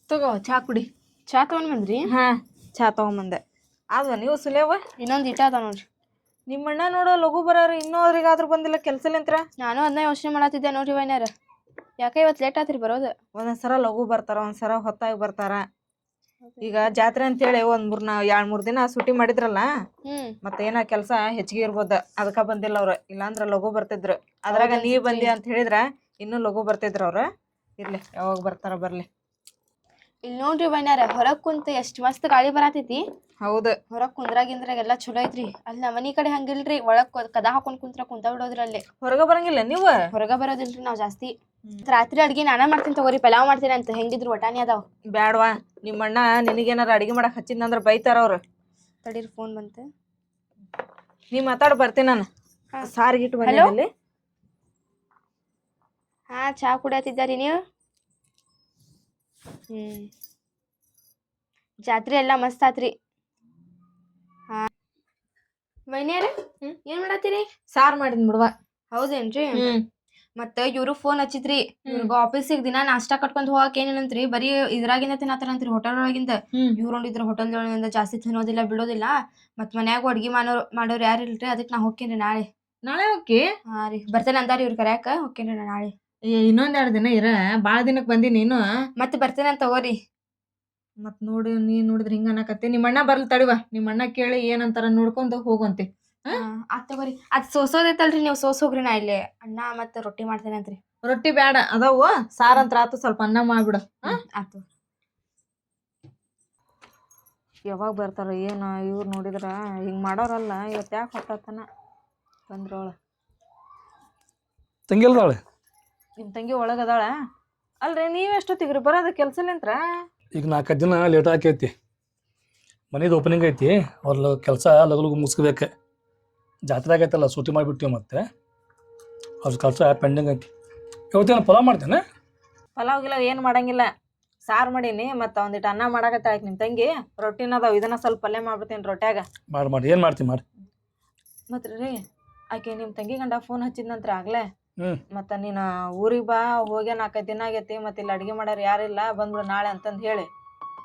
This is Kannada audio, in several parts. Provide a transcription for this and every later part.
ತಗೋ ಚಾ ಕುಡಿ. ಚಾ ತಗೊಂಡ್ ಬಂದ್ರಿ? ಹಾ ಚಾ ತಗೊಂಬಂದೆ. ಅದ ನೀವು ಸುಲೇವ ಇನ್ನೊಂದು ಇಟ್ಟ ಅದ ನೋಡ್ರಿ. ನಿಮ್ಮಣ್ಣ ನೋಡೋ ಲಘು ಬರೋರು ಇನ್ನೂ ಅವ್ರಿಗಾದ್ರೂ ಬಂದಿಲ್ಲ ಕೆಲ್ಸಲಿಂತ್ರ. ನಾನು ಅದನ್ನ ಯೋಚನೆ ಮಾಡತ್ತಿದ್ದೆ ನೋಡ್ರಿ ವೈನ್ಯಾರ. ಯಾಕೆ ಇವತ್ತು ಲೇಟ್ ಆತ್ರಿ ಬರೋದು? ಒಂದೊಂದ್ಸರ ಲಘು ಬರ್ತಾರ, ಒಂದ್ಸರ ಹೊತ್ತಾಗಿ ಬರ್ತಾರ. ಈಗ ಜಾತ್ರೆ ಅಂತೇಳಿ ಒಂದ್ 2-3 ದಿನ ಸೂಟಿ ಮಾಡಿದ್ರಲ್ಲ, ಮತ್ತೆ ಏನ ಕೆಲ್ಸ ಹೆಚ್ಚಿಗೆ ಇರ್ಬೋದ, ಅದಕ್ಕ ಬಂದಿಲ್ಲ ಅವ್ರ. ಇಲ್ಲಾಂದ್ರ ಲಘು ಬರ್ತಿದ್ರು. ಅದ್ರಾಗ ನೀವ್ ಬಂದಿ ಅಂತ ಹೇಳಿದ್ರ ಇನ್ನೂ ಲಘು ಬರ್ತಿದ್ರ ಅವ್ರ. ಇರ್ಲಿ, ಯಾವಾಗ ಬರ್ತಾರ ಬರ್ಲಿ. ಇಲ್ಲಿ ನೋಡ್ರಿ ವೈನ್ಯಾರ, ಹೊರಗ್ ಕುಂತ ಎಷ್ಟ್ ಮಸ್ತ್ ಗಾಳಿ ಬರತೈತಿ. ಹೌದು, ಹೊರಗ್ ಕುಂದ್ರಾಗಿಂದ್ರಾಗ ಎಲ್ಲಾ ಚಲೋ ಐತ್ರಿ. ಅಲ್ಲಿ ನಮ್ಮ ಮನಿ ಕಡೆ ಹಂಗಿಲ್ರಿ, ಒಳಗ್ ಕದ ಹಾಕೊಂಡ್ ಕುಂತ ಬಿಡೋದ್ರಿ. ಅಲ್ಲಿ ಹೊರಗ ಬರಂಗಿಲ್ಲ ನೀವು? ಹೊರಗ ಬರೋದಿಲ್ರಿ ನಾವ್ ಜಾಸ್ತಿ. ರಾತ್ರಿ ಅಡ್ಗಿ ನಾನಾ ಮಾಡ್ತೀನಿ ತಗೋರಿ, ಪಲಾವ್ ಮಾಡ್ತೀನಿ ಅಂತ. ಹೆಂಗಿದ್ರು ಒಟಾನಿ ಅದಾವ. ಬ್ಯಾಡ್ವಾ, ನಿಮ್ಮಣ್ಣ ನಿನಗೇನಾರ ಅಡಿಗೆ ಮಾಡಕ್ ಹಚ್ಚಿದ್ನಂದ್ರ ಬೈತಾರ ಅವ್ರು. ತಡೀರಿ, ಫೋನ್ ಬಂತೆ. ನೀ ಮಾತಾಡ್, ಬರ್ತೀನಿ ನಾನು. ಸಾರಿಗಿಟ್ಟು ಬಂದಲ್ಲಿ. ಹಾ, ಚಾ ಕುಡಿಯತ್ತಿದ್ದಾರಿ ನೀವು? ಜಾತ್ರೆ ಎಲ್ಲಾ ಮಸ್ತ್ ಆತ್ರಿ. ಹಾ ವೈನ್ಯಾರ, ಏನ್ ಮಾಡತ್ತೀರಿ? ಸಾರ್ ಮಾಡಿದ್ ಬಿಡ್ವಾ. ಹೌದೇನ್ರಿ? ಮತ್ತ ಇವ್ರು ಫೋನ್ ಹಚ್ಚಿದ್ರಿ. ಇವ್ರಿಗೆ ಆಫೀಸಿಗೆ ದಿನಾ ನಾಷ್ಟಾ ಕಟ್ಕೊಂಡ್ ಹೋಗಕ್ ಏನಿಲ್ಲಂತ್ರಿ, ಬರೀ ಇದ್ರಾಗಿಂದ ತಿನ್ನತಾರಂತ್ರಿ, ಹೋಟೆಲ್ ಒಳಗಿಂದ. ಇವ್ರು ನೋಡಿದ್ರ ಹೋಟೆಲ್ ಒಳಗಿಂದ ಜಾಸ್ತಿ ತಿನ್ನೋದಿಲ್ಲ, ಬಿಡೋದಿಲ್ಲ. ಮತ್ ಮನ್ಯಾಗ ಅಡ್ಗಿ ಮಾಡೋರು ಯಾರು ಇಲ್ರಿ. ಅದಕ್ಕೆ ನಾ ಹೋಗ್ತೇನ್ರಿ ನಾಳೆ. ನಾಳೆ ಹೋಗಿ? ಹಾ ರೀ, ಬರ್ತೇನೆ ಅಂದಾರಿ ಇವ್ರ ಕರ್ಯಾಕ. ಹೋಗ್ತೇನ್ರಿ ನಾ ನಾಳೆ. ಇನ್ನೊಂದೆರಡು ದಿನ ಇರ, ಬಾಳ ದಿನಕ್ ಬಂದಿ ನೀನು. ಮತ್ತೆ ಬರ್ತೇನೆ ಅಂತ ತಗೋರಿ. ಮತ್ ನೋಡಿ, ನೀ ನೋಡಿದ್ರ ಹಿಂಗ ಅನ್ನಕತ್ತಿ. ನಿಮ್ಮಣ್ಣ ಬರ್ಲಿ ತಡಿವ, ನಿಮ್ಮಣ್ಣ ಕೇಳಿ ಏನಂತಾರ ನೋಡ್ಕೊಂಡ್ ಹೋಗಂತೆ. ಆತ್ ತಗೋರಿ. ಅದ್ ಸೋಸೋದೈತಲ್ರಿ, ನೀವು ಸೋಸೋಗ್ರಿ. ನಾ ಇಲ್ಲಿ ಅನ್ನ ಮತ್ತೆ ರೊಟ್ಟಿ ಮಾಡ್ತೇನೆ ಅಂತ್ರಿ. ರೊಟ್ಟಿ ಬ್ಯಾಡ, ಅದಾವು ಸಾರಂತ್ರ ಆತು. ಸ್ವಲ್ಪ ಅನ್ನ ಮಾಡ್ಬಿಡ. ಆತು. ಯಾವಾಗ ಬರ್ತಾರ ಏನ ಇವ್ರು? ನೋಡಿದ್ರ ಹಿಂಗ್ ಮಾಡೋರಲ್ಲ. ಇವತ್ತು ಯಾಕೆ ಹೊತ್ತಾತನ ಬಂದ್ರವಳ ತಂಗಿ ಅಲ್ದಾಳೆ. ನಿಮ್ ತಂಗಿ ಒಳಗದಾಳ ಅಲ್ರಿ? ನೀವೆಷ್ಟೊತ್ತಿಗ್ರಿ ಬರೋದು ಕೆಲ್ಸಲಿಂತ್ರ? ಈಗ 4 ದಿನ ಲೇಟ್ ಆಕೈತಿ. ಮನೇದು ಓಪನಿಂಗ್ ಐತಿ, ಅವ್ರ ಕೆಲಸ ಲಗು ಮುಗಿಸ್ಬೇಕು. ಜಾತ್ರೆ ಆಗೈತಲ್ಲ, ಸೂಟಿ ಮಾಡಿಬಿಟ್ಟಿವಿ. ಮತ್ತೆ ಅವ್ರ ಕೆಲಸ ಪೆಂಡಿಂಗ್ ಐತಿ. ಇವತ್ತೇನು ಪಲಾವ್ ಮಾಡ್ತೇನೆ? ಪಲಾವ್ ಗಿಲಾವ್ ಏನು ಮಾಡಂಗಿಲ್ಲ, ಸಾರು ಮಾಡೀನಿ. ಮತ್ತು ಒಂದಿಟ್ಟು ಅನ್ನ ಮಾಡಾಕತ್ತಾಳಕ್ಕೆ ನಿಮ್ಮ ತಂಗಿ. ರೊಟ್ಟಿನ ಅದಾವ, ಇದನ್ನ ಸ್ವಲ್ಪ ಪಲ್ಯ ಮಾಡ್ಬಿಡ್ತೀನಿ ರೊಟ್ಯಾಗ. ಮಾಡಿ ಏನು ಮಾಡ್ತೀನಿ ಮಾಡಿ. ಮತ್ತು ರೀ, ಆಕೆ ನಿಮ್ಮ ತಂಗಿ ಗಂಡ ಫೋನ್ ಹಚ್ಚಿದ್ನಂತ್ರ ಆಗ್ಲೇ. ಮತ್ತು ನೀನು ಊರಿಗೆ ಬಾ, ಹೋಗ್ಯ 4 ದಿನ ಆಗೈತಿ. ಮತ್ತು ಇಲ್ಲಿ ಅಡುಗೆ ಮಾಡೋರು ಯಾರಿಲ್ಲ, ಬಂದ್ಬಿಡು ನಾಳೆ ಅಂತಂದು ಹೇಳಿ.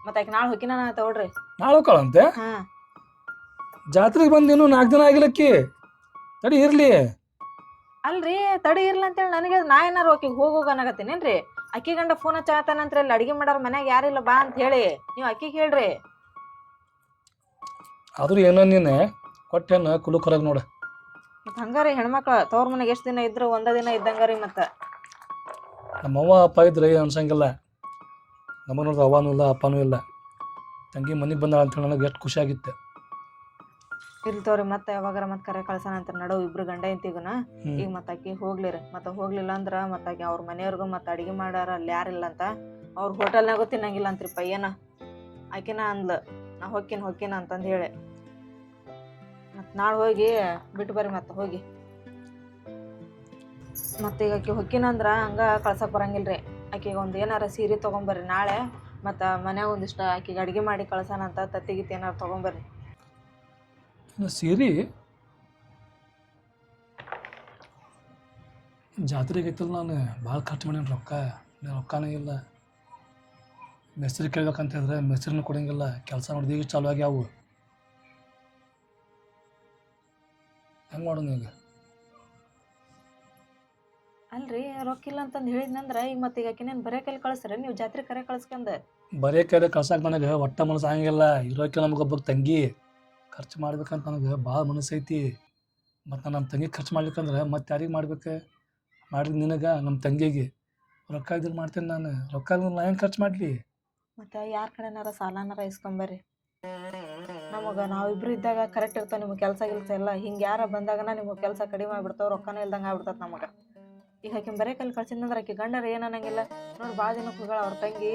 ಮತ್ತು ಆಕೆ ನಾಳೆ ಹೊಕ್ಕಿನ ತಗೊಳ್ರಿ. ನಾಳೆ ಹೋಗ್ಕಳಂತೆ? ಹಾಂ, ಜಾತ್ರೆಗೆ ಬಂದೇನು 4 ದಿನ ಆಗಿಲ್ಲಕ್ಕಿ. ತಡಿ ಇರಲಿ. ಅಲ್ರಿ, ತಡಿ ಇರ್ಲಿ ಅಂತೇಳಿ ನನಗೆ ನಾ ಏನಾರು ಆಕಿಗೆ ಹೋಗೋಗ ಅನ್ನಕತ್ತೀನೇನ್ರಿ? ಅಕ್ಕಿ ಗಂಡ ಫೋನ್ ಹಚ್ಚಾತಾನಂತ್ರ, ಇಲ್ಲಿ ಅಡುಗೆ ಮಾಡೋರು ಮನ್ಯಾಗ ಯಾರಿಲ್ಲ ಬಾ ಅಂತ ಹೇಳಿ ನೀವು ಅಕ್ಕಿಗೆ ಹೇಳ್ರಿ. ಆದ್ರೂ ಏನೋ ನೀನು ಕೊಟ್ಟೇನು ಕುಲುಕ್ ಹೊರಗೆ ನೋಡ. ಮತ್ತು ಹಂಗಾರಿ ಹೆಣ್ಮಕ್ಳು ತವ್ರ ಮನೆಗೆ ಎಷ್ಟು ದಿನ ಇದ್ರು ಒಂದೇ ದಿನ ಇದ್ದಂಗಾರಿ. ಮತ್ತು ನಮ್ಮವ್ವ ಅಪ್ಪ ಇದ್ರೆ ಅನ್ಸಂಗಿಲ್ಲ. ನಮ್ಮ ನೋಡಿದ್ರೆ ಅವ್ವನೂ ಇಲ್ಲ, ಅಪ್ಪನೂ ಇಲ್ಲ. ತಂಗಿ ಮನೆಗೆ ಬಂದ ಅಂತೇಳಿ ನನಗೆ ಎಷ್ಟು ಖುಷಿ ಆಗಿತ್ತು. ಇರ್ತವ್ರಿ, ಮತ್ತೆ ಯಾವಾಗಾರ ಮತ್ತೆ ಕರೆ ಕಳ್ಸೋಣ ಅಂತ ನಡವು ಇಬ್ರು ಗಂಡ ಇಂತಿಗುನ. ಈಗ ಮತ್ತೆ ಆಕಿ ಹೋಗ್ಲಿರಿ. ಮತ್ತೆ ಹೋಗ್ಲಿಲ್ಲ ಅಂದ್ರೆ ಮತ್ತೆ ಆಕಿ ಅವ್ರ ಮನೆಯವ್ರಿಗೂ ಮತ್ತೆ ಅಡಿಗೆ ಮಾಡಾರ ಅಲ್ಲಿ ಯಾರಿಲ್ಲ ಅಂತ. ಅವ್ರ ಹೋಟೆಲ್ನಾಗೂ ತಿನ್ನಂಗಿಲ್ಲ ಅಂತ್ರಿ ಪಯ್ಯನ. ಆಕಿನ ಅಂದ್ಲು, ನಾ ಹೊಕ್ಕಿನ ಅಂತಂದು ಹೇಳಿ. ಮತ್ತು ನಾಳೆ ಹೋಗಿ ಬಿಟ್ಟು ಬರ್ರಿ. ಮತ್ತೆ ಹೋಗಿ ಮತ್ತೆ ಈಗ ಆಕಿ ಹೊಕ್ಕಿನಂದ್ರ ಹಂಗೆ ಕಳ್ಸಕ್ಕೆ ಬರಂಗಿಲ್ರಿ. ಆಕಿಗೆ ಒಂದು ಏನಾರ ಸೀರೆ ತೊಗೊಂಬರ್ರಿ ನಾಳೆ. ಮತ್ತು ಮನ್ಯಾಗ ಒಂದಿಷ್ಟು ಆಕಿಗೆ ಅಡುಗೆ ಮಾಡಿ ಕಳ್ಸೋಣ ಅಂತ ತತ್ತಿಗಿತ್ತು ಏನಾರು ತೊಗೊಂಬರ್ರಿ. ಸೀರೆ ಜಾತ್ರೆಗೆ ಐತಲ್ಲ, ನಾನು ಭಾಳ ಖರ್ಚು ಮಾಡೀನಿ ರೊಕ್ಕನೇ ಇಲ್ಲ. ಮೆಸ್ರಿ ಕೇಳ್ಬೇಕಂತ ಹೇಳಿದ್ರೆ ಮೆಸ್ರಿನೂ ಕೊಡಂಗಿಲ್ಲ. ಕೆಲಸ ನೋಡಿದ ಈಗ ಚಾಲು ಆಗ್ಯಾವು. ಹೆಂಗೆ ಮಾಡೋಣ ಈಗ? ಅಲ್ರಿ, ರೊಕ್ಕಿಲ್ಲ ಅಂತಂದು ಹೇಳಿದ್ನಂದ್ರೆ ಈಗ ಮತ್ತೆ ಈಗ ಆಕಿನೇನು ಬರೇ ಕೈಲಿ ಕಳಿಸ್ರಿ ನೀವು? ಜಾತ್ರೆ ಕರೆ ಕಳ್ಸ್ಕಂದು ಬರೀ ಕೈಲಿ ಕಳ್ಸಕ್ಕೆ ನನಗೆ ಒಟ್ಟ ಮನಸ್ಸು ಆಗಂಗಿಲ್ಲ. ಇರೋಕೆ ನಮಗೊಬ್ಬ ತಂಗಿ ಖರ್ಚು ಮಾಡ್ಬೇಕಂತ ನನಗೆ ಭಾಳ ಮನಸ್ಸೈತಿ. ಮತ್ತು ನಮ್ಮ ತಂಗಿ ಖರ್ಚು ಮಾಡ್ಲಿಕ್ಕಂದ್ರೆ ಮತ್ತೆ ಯಾರಿಗೆ ಮಾಡ್ಬೇಕು? ಮಾಡಿದ್ರೆ ನಿನಗೆ, ನಮ್ಮ ತಂಗಿಗೆ. ರೊಕ್ಕ ಇದ್ರೆ ಮಾಡ್ತೇನೆ ನಾನು. ರೊಕ್ಕ ನಾ ಹೆಂಗೆ ಖರ್ಚು ಮಾಡಲಿ? ಮತ್ತು ಯಾರ ಕಡೆನಾರ ಸಾಲನಾರ ಇಸ್ಕೊಂಬರ್ರಿ. ನಮಗೆ ನಾವಿಬ್ರು ಇದ್ದಾಗ ಕರೆಕ್ಟ್ ಇರ್ತಾವೆ ನಿಮಗೆ ಕೆಲಸ ಎಲ್ಲ. ಹಿಂಗೆ ಯಾರ ಬಂದಾಗನ ನಿಮಗೆ ಕೆಲಸ ಕಡಿಮೆ ಆಗ್ಬಿಡ್ತಾವೆ, ರೊಕ್ಕನೇ ಇಲ್ದಂಗೆ ಆಗ್ಬಿಡ್ತದೆ ನಮಗೆ. ಈಗ ಆಕೆ ಬರೇ ಕೈಲಿ ಕಳ್ಸಿದ್ನಂದ್ರೆ ಆಕೆ ಗಂಡರ ಏನು ಅನ್ನಂಗಿಲ್ಲ ನೋಡಿ. ಭಾಳ ದಿನಕ್ಕೆ ಹೋಗಳ ಅವ್ರ ತಂಗಿ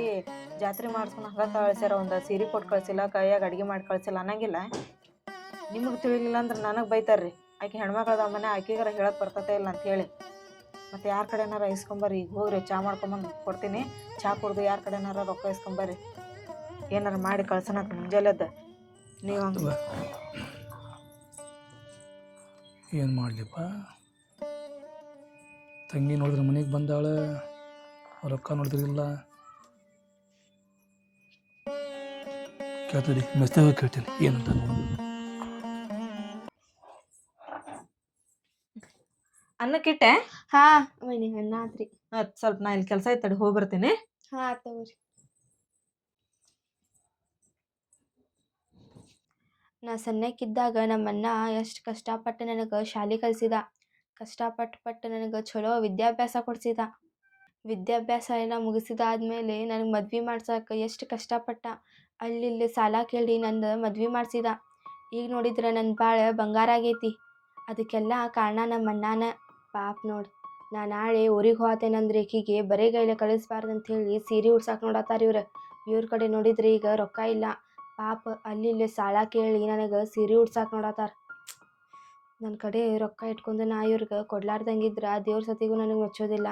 ಜಾತ್ರೆ ಮಾಡಿಸ್ಕೊಂಡು ಹಂಗೆ ಕಳಿಸ್ಯಾರ. ಒಂದು ಸೀರೆ ಕೊಟ್ಟು ಕಳಿಸಿಲ್ಲ, ಕೈಯಾಗ ಅಡುಗೆ ಮಾಡಿ ಕಳಿಸಿಲ್ಲ ಅನ್ನಂಗಿಲ್ಲ. ನಿಮಗೆ ತಿಳಿಲಿಲ್ಲ ಅಂದ್ರೆ ನನಗೆ ಬೈತಾರ್ರಿ. ಆಕೆ ಹೆಣ್ಮಕ್ಳದ ಮನೆ, ಆಕೆಗಾರ ಹೇಳಕ್ಕೆ ಬರ್ತತೆ ಇಲ್ಲ ಅಂತ ಹೇಳಿ. ಮತ್ತು ಯಾರ ಕಡೆನಾರ ಇಸ್ಕೊಂಬರ್ರಿ. ಈಗ ಹೋಗ್ರಿ, ಚಾ ಮಾಡ್ಕೊಂಬಂದು ಕೊಡ್ತೀನಿ. ಚಾ ಕುಡ್ದು ಯಾರ ಕಡೆನಾರ ರೊಕ್ಕ ಇಸ್ಕೊಂಬರ್ರಿ. ಏನಾರು ಮಾಡಿ ಕಳ್ಸೋಣ ಮುಂಜಾನೆದ್ದು. ನೀವು ಹಂಗೆ ಏನು ಮಾಡಲಿಪ್ಪ? ತಂಗಿ ನೋಡಿದ್ರೆ ಮನೆಗೆ ಬಂದಾಳೆ, ರೊಕ್ಕ ನೋಡಿದ್ರಿಲ್ಲ. ಕೇಳ್ತಡಿ ಮೆಸ್ತೇವೆ ಕೇಳ್ತೀನಿ ಏನಂತ ನೋಡು. ಅನ್ನಕ್ಕಿಟ್ಟೆ ಹಾ ವೈನಿ ಅನ್ನ ಆತ್ರಿ. ಸ್ವಲ್ಪ ನಾ ಇಲ್ಲಿ ಕೆಲಸ ಐತಡಿ ಹೋಗಿ ಬರ್ತೀನಿ. ಹಾ ತಗೋರಿ. ನಾ ಸಣ್ಣಕ್ಕಿದ್ದಾಗ ನಮ್ಮಣ್ಣ ಎಷ್ಟು ಕಷ್ಟಪಟ್ಟು ನನಗೆ ಶಾಲೆ ಕಲಿಸಿದ. ಕಷ್ಟಪಟ್ಟು ನನಗೆ ಚಲೋ ವಿದ್ಯಾಭ್ಯಾಸ ಕೊಡಿಸಿದ. ವಿದ್ಯಾಭ್ಯಾಸ ಎಲ್ಲ ಮುಗಿಸಿದಾದ್ಮೇಲೆ ನನಗೆ ಮದ್ವೆ ಮಾಡ್ಸಕ್ಕೆ ಎಷ್ಟು ಕಷ್ಟಪಟ್ಟ. ಅಲ್ಲಿ ಸಾಲ ಕೇಳಿ ನಂದು ಮದ್ವೆ ಮಾಡಿಸಿದ. ಈಗ ನೋಡಿದ್ರೆ ನನ್ನ ಬಾಳ ಬಂಗಾರ ಆಗೈತಿ. ಅದಕ್ಕೆಲ್ಲ ಕಾರಣ ನಮ್ಮ ಅಣ್ಣನ. ಪಾಪ ನೋಡಿ, ನಾ ನಾಳೆ ಊರಿಗೆ ಹೋತೇನಂದ್ರೆ ಈಕಿಗೆ ಬರೇಗೈಲೆ ಕಳಿಸ್ಬಾರ್ದು ಅಂತ ಹೇಳಿ ಸೀರೆ ಉಡ್ಸಕ್ಕೆ ನೋಡತ್ತಾರ ಇವ್ರ ಕಡೆ ನೋಡಿದ್ರೆ ಈಗ ರೊಕ್ಕ ಇಲ್ಲ. ಪಾಪ ಅಲ್ಲಿ ಸಾಲ ಕೇಳಿ ನನಗೆ ಸೀರೆ ಉಡ್ಸಕ್ಕೆ ನೋಡತ್ತಾರ. ನನ್ನ ಕಡೆ ರೊಕ್ಕ ಇಟ್ಕೊಂಡು ನಾ ಇವ್ರಿಗೆ ಕೊಡ್ಲಾರ್ದಂಗಿದ್ರ ದೇವ್ರ ಸತಿಗೂ ನನಗೆ ಮೆಚ್ಚೋದಿಲ್ಲ.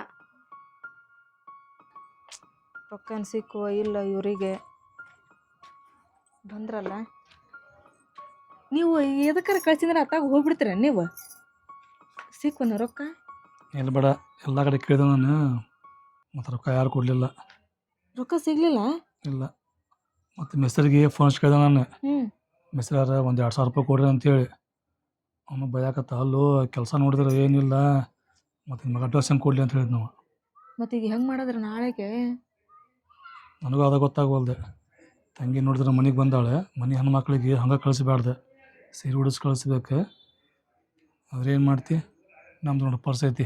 ರೊಕ್ಕ ಸಿಕ್ಕುವ ಇಲ್ಲ ಇವರಿಗೆ ಬಂದ್ರಲ್ಲ. ನೀವು ಎದಕ್ಕಾರ ಕಳ್ಸಿದ್ರೆ ಅತ್ತಾಗ ಹೋಗ್ಬಿಡ್ತೀರ ನೀವು? ಸಿಕ್ಕುನ ರೊಕ್ಕ? ಎಲ್ಲಿ ಬೇಡ, ಎಲ್ಲ ಕಡೆ ಕೇಳಿದೆ ನಾನು, ಮತ್ತು ರೊಕ್ಕ ಯಾರು ಕೊಡಲಿಲ್ಲ. ರೊಕ್ಕ ಸಿಗ್ಲಿಲ್ಲ? ಇಲ್ಲ. ಮತ್ತು ಮೆಸರಿಗೆ ಫೋನ್ ಕೇಳಿದೆ ನಾನು, ಹ್ಞೂ ಮೆಸರಾರ ಒಂದು 2,000 ರೂಪಾಯಿ ಕೊಡ್ರಿ ಅಂತೇಳಿ. ಅವನು ಬಯಕತ್ತ ಅಲ್ಲೂ ಕೆಲಸ ನೋಡಿದ್ರೆ ಏನಿಲ್ಲ, ಮತ್ತು ನಿಮಗೆ ಅಡ್ವಾನ್ಸ್ ಹೆಂಗೆ ಕೊಡಲಿ ಅಂತ ಹೇಳಿದ್ ನಾವು. ಮತ್ತು ಈಗ ಹೆಂಗೆ ಮಾಡಿದ್ರೆ ನಾಳೆಗೆ? ನನಗೂ ಅದ ಗೊತ್ತಾಗವಲ್ದೆ. ತಂಗಿ ನೋಡಿದ್ರೆ ಮನೆಗೆ ಬಂದಾಳೆ, ಮನೆ ಹೆಣ್ಮಕ್ಳಿಗೆ ಹಂಗೆ ಕಳಿಸ್ಬಾರ್ದು, ಸೀರೆ ಉಡಿಸಿ ಕಳಿಸ್ಬೇಕು. ಆದ್ರೆ ಏನು ಮಾಡ್ತಿ, ನಮ್ದು ನೋಡಿ ಪರ್ಸ್ ಐತಿ.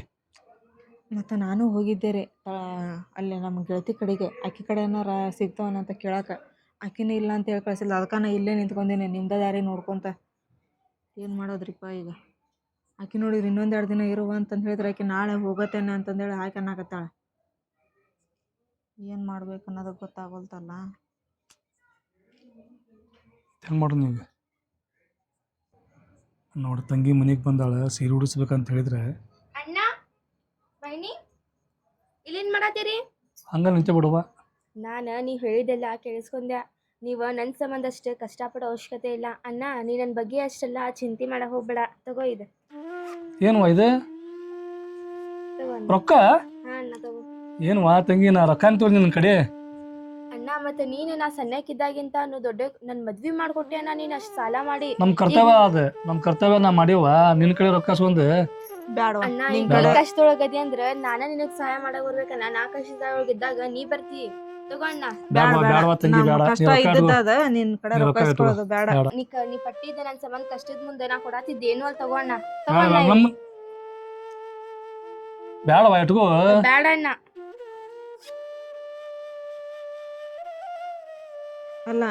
ಮತ್ತು ನಾನು ಹೋಗಿದ್ದೆ ರೀ ಅಲ್ಲಿ ನಮ್ಮ ಗೆಳತಿ ಕಡೆಗೆ. ಆಕೆ ಕಡೆ ಏನಾರ ಸಿಗ್ತಾವನಂತ ಕೇಳಕ್ಕೆ. ಆಕಿನೇ ಇಲ್ಲ ಅಂತ ಹೇಳಿ ಕಳಿಸಿಲ್ಲ. ಅದಕ್ಕೆ ನಾ ಇಲ್ಲೇ ನಿಂತ್ಕೊಂಡೀನಿ ನಿಮ್ದ ದಾರಿ ನೋಡ್ಕೊತ. ಏನು ಮಾಡೋದ್ರಿಪ್ಪ ಈಗ? ಆಕೆ ನೋಡಿದ್ರೆ ಇನ್ನೊಂದು 2 ದಿನ ಇರುವ ಅಂತಂದು ಹೇಳಿದ್ರೆ ಆಕೆ ನಾಳೆ ಹೋಗತ್ತೇನೆ ಅಂತಂದೇಳಿ ಆಕೆ ಅನ್ನಕತ್ತಾಳೆ. ಏನು ಮಾಡ್ಬೇಕು ಅನ್ನೋದು ಗೊತ್ತಾಗಲ್ತಲ್ಲ. ಹೆಂಗೆ ಮಾಡೋದು ನೀವು? ನೋಡಿ ತಂಗಿ ಮನೆಗೆ ಬಂದಾಳೆ, ಸೀರೆ ಉಡಿಸ್ಬೇಕಂತ ಹೇಳಿದ್ರೆ ಅಣ್ಣ ವೈನಿ ಇಲ್ಲೇನು ಮಾಡತ್ತೀರಿ? ಹಂಗೆ ನಿಂತೆ ಬಿಡುವ. ನಾನು ನೀವು ಹೇಳಿದ್ದೆಲ್ಲ ಕೇಳಿಸ್ಕೊಂಡೆ. ನೀವು ನನ್ನ ಸಂಬಂಧ ಅಷ್ಟೇ ಕಷ್ಟಪಡೋ ಅವಶ್ಯಕತೆ ಇಲ್ಲ. ಅಣ್ಣ ನೀ ನನ್ನ ಬಗ್ಗೆ ಅಷ್ಟೆಲ್ಲ ಚಿಂತೆ ಮಾಡಕ್ಕೆ ಹೋಗ್ಬೇಡ. ತಗೋ ಇದು. ಏನು ಇದು ತಗೋ ಅಣ್ಣ. ರೊಕ್ಕ? ಹಾಂ ಅಣ್ಣ ತಗೋ. ಏನು ತಂಗಿ, ನಾ ರೊಕ್ಕ ಅಂತ ನಿನ್ನ ಕಡೆ. ಅಣ್ಣ ಮತ್ತೆ ನೀನು ನಾ ಸಣ್ಣಕ್ಕಿದ್ದಾಗಿಂತ ದೊಡ್ಡ ನನ್ನ ಮದ್ವೆ ಮಾಡಿಕೊಟ್ಟೆ ಅಣ್ಣ. ನೀನು ಅಷ್ಟು ಸಾಲ ಮಾಡಿ. ನಮ್ಮ ಕರ್ತವ್ಯ ಅದು, ನಮ್ಮ ಕರ್ತವ್ಯ ನಾ ಮಾಡೀವ. ನಿನ್ನ ಕಡೆ ರೊಕ್ಕ ಸುಂದು ಬ್ಯಾಡವ ಅಣ್ಣ ನಿನ್ ಈಗ ಕಡೆ ಕಷ್ಟದೊಳಗದಿ ಅಂದ್ರೆ ನಾನು ನಿನಗೆ ಸಹಾಯ ಮಾಡಕ್ ಬರ್ಬೇಕಣ್ಣ. ನಾ ಕಷ್ಟದೊಳಗಿದ್ದಾಗ ನೀ ಬರ್ತಿ. ತಗೋ ಅಣ್ಣ. ಬ್ಯಾಡವಾ ಬ್ಯಾಡವಾ ತಂಗಿ, ನಮ್ಮ ಬೇಡ. ಕಷ್ಟ ಇದ್ದದ ನಿನ್ ಕಡೆ ನೀ ರೊಕ್ಕ ರೊಕ್ಕ ಇಟ್ಕೋ. ಇಸ್ಕೊಳ್ಳೋದು ಬೇಡ. ಬೇಡ. ನೀ ಪಟ್ಟಿದ್ದೆ ನನ್ನ ಸಂಬಂಧ ಕಷ್ಟದ ಮುಂದೆ ನಾ ಕೊಡತ್ತಿದ್ದೇನು ಅಲ್ಲಿ. ತಗೋ ಅಣ್ಣ. ತಗೋ ಅಣ್ಣ. ನಮ್ಮ ಬ್ಯಾಡವಾ ಇಟ್ಕೋ. ಬೇಡ ಅಣ್ಣ. ಅಲ್ಲ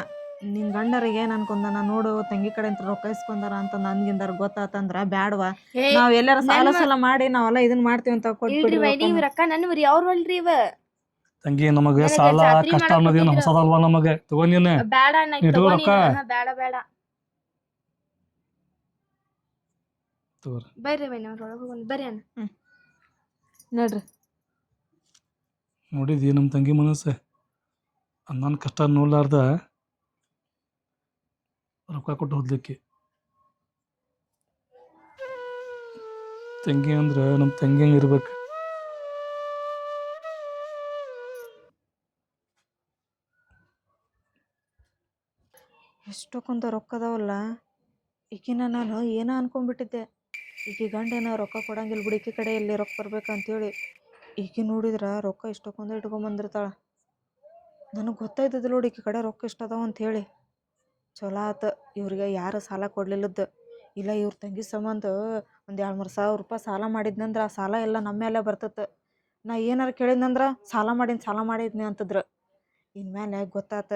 ನಿನ್ ಗಂಡರಿಗೆ ಏನ್ ಅನ್ಕೊಂಡನ ನೋಡು, ತಂಗಿ ಕಡೆ ಅಂತ ರೊಕ್ಕ ಇಸ್ಕೊಂಡಾರ ಅಂತ ನನ್ಗಿಂದಾರ ಗೊತ್ತಾತಂದ್ರ ಬ್ಯಾಡವಾ. ಹೇ ನಾವ್ ಎಲ್ಲಾರ ಸಾಲ ನನ್ನ- ಸಾಲ ಮಾಡಿ ನಾವೆಲ್ಲ ಇದನ್ ಮಾಡ್ತೀವಿ ಅಂತ ಇಲ್ರಿ ಕೊಟ್ಬಿಡ್ರಿ ವೈನಿ, ಇವ್ ರೊಕ್ಕ ನನ್ವ್ರಿ ಅವ್ರವಲ್ರಿ ಇವ. ತಂಗಿ ನಮಗೆ ನನಗೆ ಸಾಲ ಜಾತ್ರೆ ಕಷ್ಟ ಮಾಡಕ್ ಅನ್ನೋದೇನು ಹೋಗಿದ್ರು. ಹೊಸದಲ್ವಾ ನಮಗೆ. ತಗೋ ನೀನು ಬೇಡ ಅಣ್ಣ. ಈಗ ಇಟ್ಕೋ ತಗೋ ರೊಕ್ಕ. ನೀನು. ಬೇಡ ಬೇಡ ತಗೋರಿ. ಬರ್ರಿ ವೈನಿ, ಅವ್ರ ಒಳಗೆ ಹೋಗೋಣ. ಬರ್ರಿ ಅಣ್ಣ. ನೋಡ್ರಿ. ನೋಡಿದಿ ನಮ್ಮ ತಂಗಿ ಮನಸ್ಸು, ನನ್ನ ಕಷ್ಟ ನೋಡ್ಲಾರ್ದ ರೊಕ್ಕ ಕೊಟ್ಟು ಹೋದ್ಲಿಕ್ಕೆ. ತಂಗಿ ಅಂದ್ರೆ ನಮ್ಮ ತಂಗಿ ಹಂಗೆ ಇರ್ಬೇಕು. ಎಷ್ಟೊಂದು ರೊಕ್ಕದವಲ್ಲ. ಈಕಿನ ನಾನು ಏನೋ ಅನ್ಕೊಂಡ್ಬಿಟ್ಟಿದ್ದೆ. ಈಕಿ ಗಂಡ ಏನೋ ರೊಕ್ಕ ಕೊಡಂಗಿಲ್ಲ ಬಿಡಿ, ಈಕಿ ಕಡೆ ಎಲ್ಲಿ ರೊಕ್ಕ ಬರ್ಬೇಕಂತೇಳಿ. ಈಕಿ ನೋಡಿದ್ರ ರೊಕ್ಕ ಇಷ್ಟೊಂದು ಇಟ್ಕೊಂಬಂದಿರ್ತಾಳ. ನನಗೆ ಗೊತ್ತಾಯ್ತದ ನೋಡಿ ಈಕಿ ಕಡೆ ರೊಕ್ಕ ಇಷ್ಟ ಅದಾವ ಅಂಥೇಳಿ. ಚಲೋ ಆತ ಇವ್ರಿಗೆ ಯಾರು ಸಾಲ ಕೊಡ್ಲಿಲ್ಲದ್ದು. ಇಲ್ಲ ಇವ್ರ ತಂಗಿ ಸಂಬಂಧ ಒಂದು 2-3 ಸಾವಿರ ರೂಪಾಯಿ ಸಾಲ ಮಾಡಿದ್ನಂದ್ರೆ ಆ ಸಾಲ ಎಲ್ಲ ನಮ್ಮ ಮೇಲೆ ಬರ್ತೈತೆ. ನಾ ಏನಾರು ಕೇಳಿದ್ನಂದ್ರೆ ಸಾಲ ಮಾಡಿದ್ನಿ ಅಂತಂದ್ರೆ. ಇನ್ಮೇಲೆ ಗೊತ್ತಾತ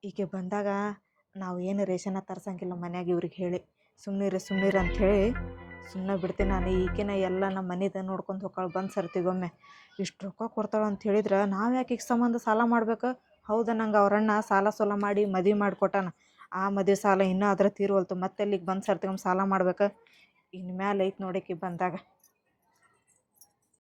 ಈಕೆ ಬಂದಾಗ ನಾವು ಏನು ರೇಷನ ತರ್ಸಂಗಿಲ್ಲ ಮನ್ಯಾಗ ಇವ್ರಿಗೆ ಹೇಳಿ. ಸುಮ್ಮನಿರು ಅಂಥೇಳಿ ಸುಮ್ಮನೆ ಬಿಡ್ತೀನಿ ನಾನು. ಈಕಿನ ಎಲ್ಲ ನಮ್ಮ ಮನೆದ ನೋಡ್ಕೊಂಡು ಹೋಗ್ತಾಳೆ ಬಂದು ಸರ್ತಿಗೊಮ್ಮೆ. ಇಷ್ಟು ರೊಕ್ಕ ಕೊಡ್ತಾಳೆ ಅಂತ ಹೇಳಿದ್ರೆ ನಾವು ಯಾಕೆ ಈಗ ಸಂಬಂಧ ಸಾಲ ಮಾಡ್ಬೇಕು? ಹೌದಾ, ನಂಗೆ ಅವ್ರಣ್ಣ ಸಾಲ ಮಾಡಿ ಮದುವೆ ಮಾಡಿಕೊಟ್ಟಾನ. ಆ ಮದುವೆ ಸಾಲ ಇನ್ನೂ ಅದ್ರ ತೀರ್ವಲ್ತು, ಮತ್ತೆ ಅಲ್ಲಿಗೆ ಬಂದು ಸರ್ತಿಗೊಮ್ಮೆ ಸಾಲ ಮಾಡ್ಬೇಕು. ಇನ್ನು ಮ್ಯಾಲೆ ಐತೆ ನೋಡಿಕಿ ಬಂದಾಗ.